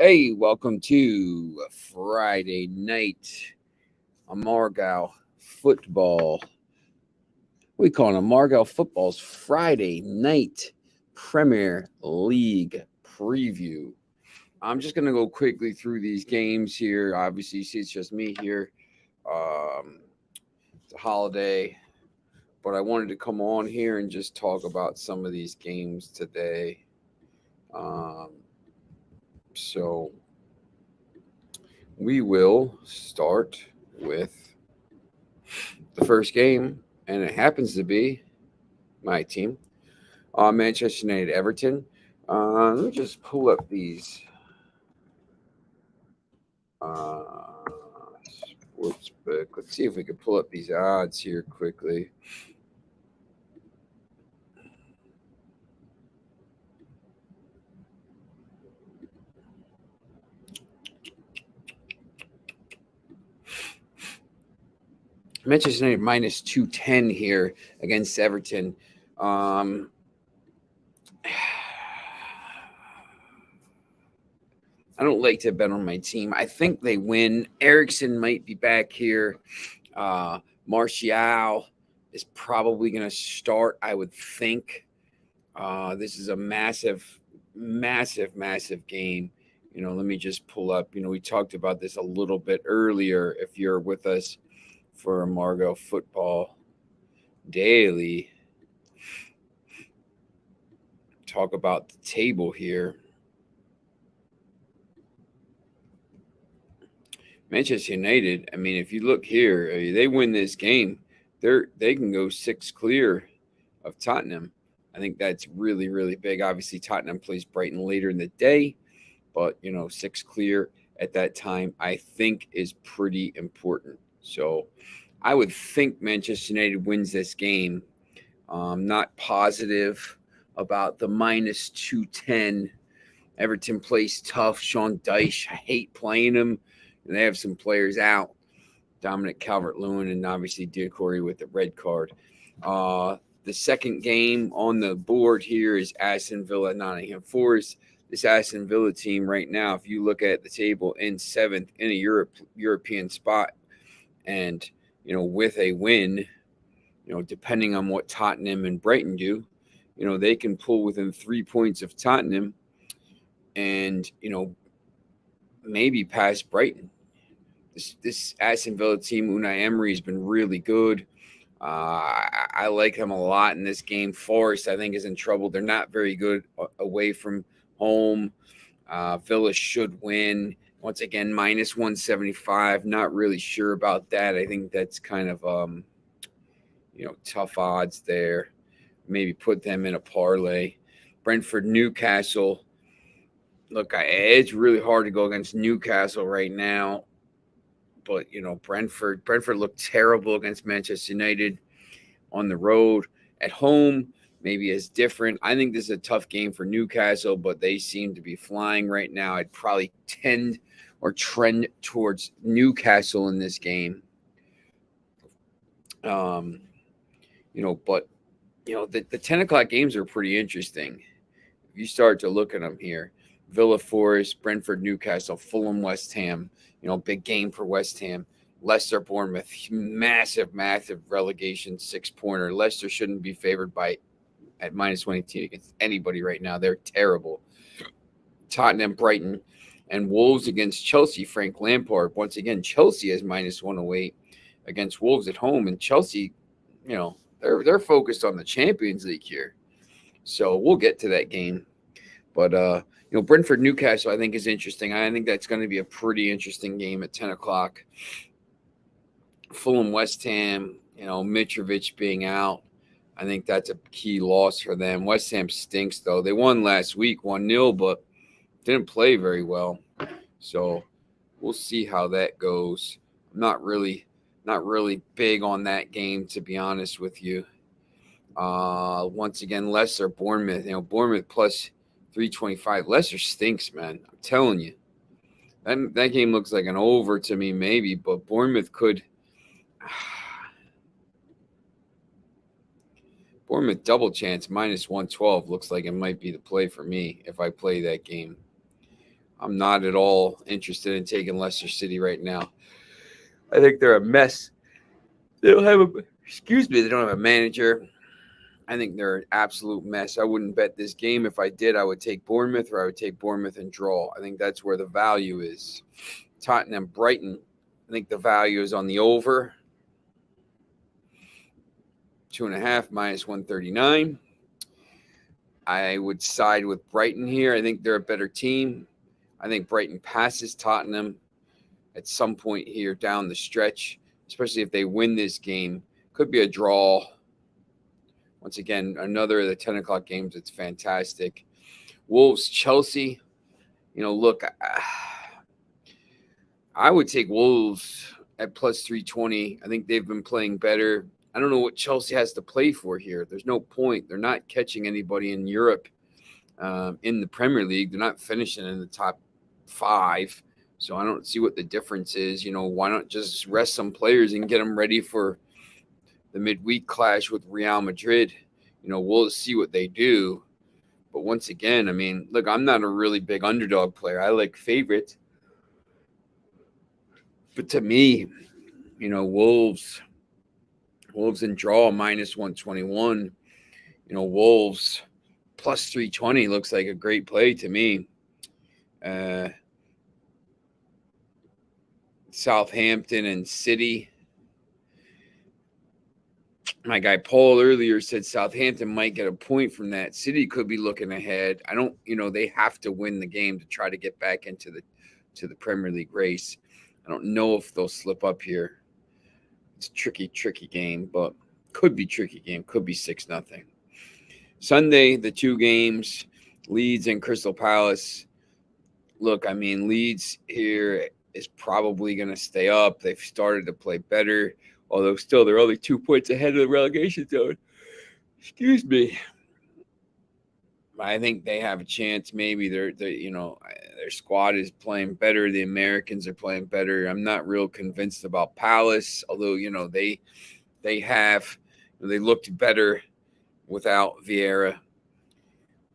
Hey, welcome to Friday night Amargão football. We call it Amargão football's Friday night Premier League preview. I'm just gonna go quickly through these games here. Obviously, you see it's just me here. It's a holiday, but I wanted to come on here and just talk about some of these games today. Um, so we will start with the first game, and it happens to be my team, Manchester United Everton. Let me just pull up these uh, sports book. Let's see if we can pull up these odds here quickly. Manchester United minus 210 here against Everton. Um, I don't like to bet on my team. I think they win. Ericsson might be back here. Martial is probably going to start, I would think. This is a massive, massive game. Let me just pull up. We talked about this a little bit earlier. If you're with us for Amargão Football Daily, talk about the table here. Manchester United, I mean, if you look here, they win this game, they can go six clear of Tottenham. I think that's really, really big. Obviously, Tottenham plays Brighton later in the day, but six clear at that time, I think is pretty important. So I would think Manchester United wins this game. Not positive about the minus 210. Everton plays tough. Sean Dyche, I hate playing him. And they have some players out. Dominic Calvert-Lewin and obviously Decore with the red card. The second game on the board here is Aston Villa, Nottingham Forest. This Aston Villa team right now, if you look at the table, in seventh in a European spot. And, with a win, depending on what Tottenham and Brighton do, they can pull within 3 points of Tottenham and, maybe past Brighton. This Aston Villa team, Unai Emery, has been really good. I like him a lot in this game. Forest, I think, is in trouble. They're not very good away from home. Villa should win. Once again, minus 175. Not really sure about that. I think that's kind of, tough odds there. Maybe put them in a parlay. Brentford, Newcastle. Look, it's really hard to go against Newcastle right now. But, Brentford looked terrible against Manchester United on the road. At home, maybe it's different. I think this is a tough game for Newcastle, but they seem to be flying right now. I'd probably tend or trend towards Newcastle in this game. But, the 10 o'clock games are pretty interesting. If you start to look at them here, Villa Forest, Brentford, Newcastle, Fulham, West Ham, big game for West Ham. Leicester, Bournemouth, massive relegation 6-pointer. Leicester shouldn't be favored at minus 118 against anybody right now. They're terrible. Tottenham, Brighton, and Wolves against Chelsea. Frank Lampard. Once again, Chelsea is minus 108 against Wolves at home. And Chelsea, they're focused on the Champions League here. So we'll get to that game. But, Brentford, Newcastle, I think, is interesting. I think that's going to be a pretty interesting game at 10 o'clock. Fulham, West Ham, Mitrovic being out. I think that's a key loss for them. West Ham stinks, though. They won last week, 1-0, but didn't play very well. So we'll see how that goes. I'm not really big on that game, to be honest with you. Once again, Leicester, Bournemouth. Bournemouth plus 325. Leicester stinks, man. I'm telling you. That game looks like an over to me, maybe, but Bournemouth could. Bournemouth double chance minus 112 looks like it might be the play for me if I play that game. I'm not at all interested in taking Leicester City right now. I think they're a mess. They don't have they don't have a manager. I think they're an absolute mess. I wouldn't bet this game. If I did, I would take Bournemouth, or I would take Bournemouth and draw. I think that's where the value is. Tottenham, Brighton. I think the value is on the over. 2.5 minus 139. I would side with Brighton here. I think they're a better team. I think Brighton passes Tottenham at some point here down the stretch, especially if they win this game. Could be a draw. Once again, another of the 10 o'clock games. It's fantastic. Wolves, Chelsea. Look, I would take Wolves at plus 320. I think they've been playing better. I don't know what Chelsea has to play for here. There's no point. They're not catching anybody in Europe in the Premier League. They're not finishing in the top 5. So I don't see what the difference is. Why not just rest some players and get them ready for the midweek clash with Real Madrid? We'll see what they do. But once again, I mean, look, I'm not a really big underdog player. I like favorites. But to me, Wolves and draw minus 121. Wolves plus 320 looks like a great play to me. Southampton and City. My guy Paul earlier said Southampton might get a point from that. City could be looking ahead. I don't, they have to win the game to try to get back into the Premier League race. I don't know if they'll slip up here. It's a tricky game, but could be tricky game. Could be 6-0. Sunday, the 2 games, Leeds and Crystal Palace. Look, I mean, Leeds here is probably going to stay up. They've started to play better, although still they're only 2 points ahead of the relegation zone. Excuse me. I think they have a chance. Maybe their squad is playing better. The Americans are playing better. I'm not real convinced about Palace, although they looked better without Vieira.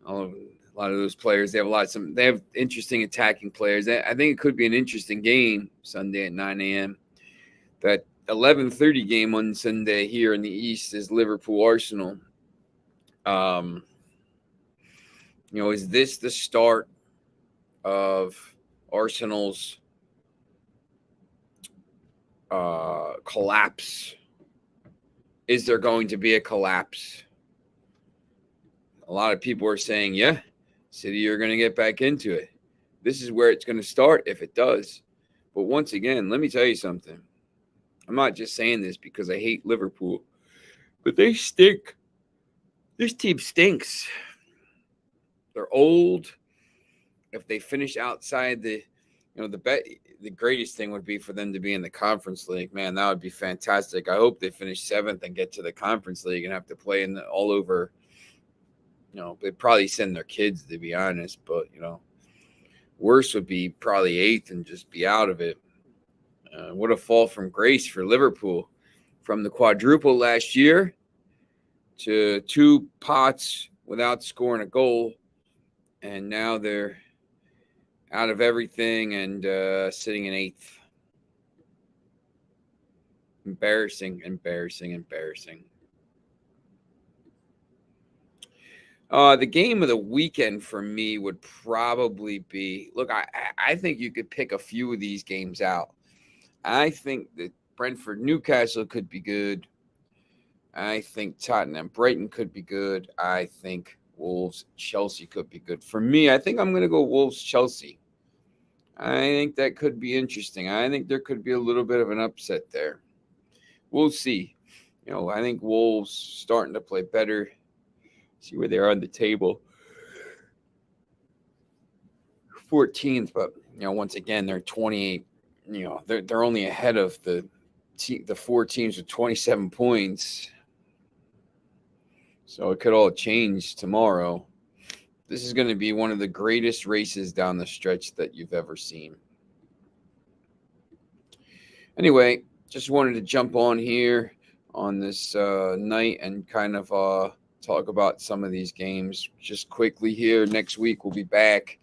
A lot of those players, they have interesting attacking players. I think it could be an interesting game Sunday at 9 a.m. That 11:30 game on Sunday here in the East is Liverpool-Arsenal. Is this the start of Arsenal's collapse? Is there going to be a collapse? A lot of people are saying, yeah, City are going to get back into it. This is where it's going to start if it does. But once again, let me tell you something. I'm not just saying this because I hate Liverpool, but they stink. This team stinks. They're old. If they finish outside the greatest thing would be for them to be in the Conference League. Man, that would be fantastic. I hope they finish 7th and get to the Conference League and have to play all over. They'd probably send their kids, to be honest. But, worse would be probably 8th and just be out of it. What a fall from grace for Liverpool. From the quadruple last year to 2 pots without scoring a goal. And now they're out of everything and sitting in 8th. Embarrassing. The game of the weekend for me would probably be, look, I think you could pick a few of these games out. I think that Brentford-Newcastle could be good. I think Tottenham-Brighton could be good. I think Wolves-Chelsea could be good. For me, I think I'm going to go Wolves-Chelsea. I think that could be interesting. I think there could be a little bit of an upset there. We'll see. I think Wolves starting to play better. See where they are on the table. 14th, but once again, they're 28. They're only ahead of the 4 teams with 27 points. So it could all change tomorrow. This is going to be one of the greatest races down the stretch that you've ever seen. Anyway, just wanted to jump on here on this night and kind of talk about some of these games just quickly here. Next week we'll be back.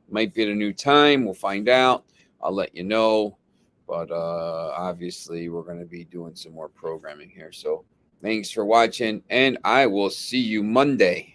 Might be at a new time. We'll find out. I'll let you know. But obviously, we're going to be doing some more programming here. So thanks for watching, and I will see you Monday.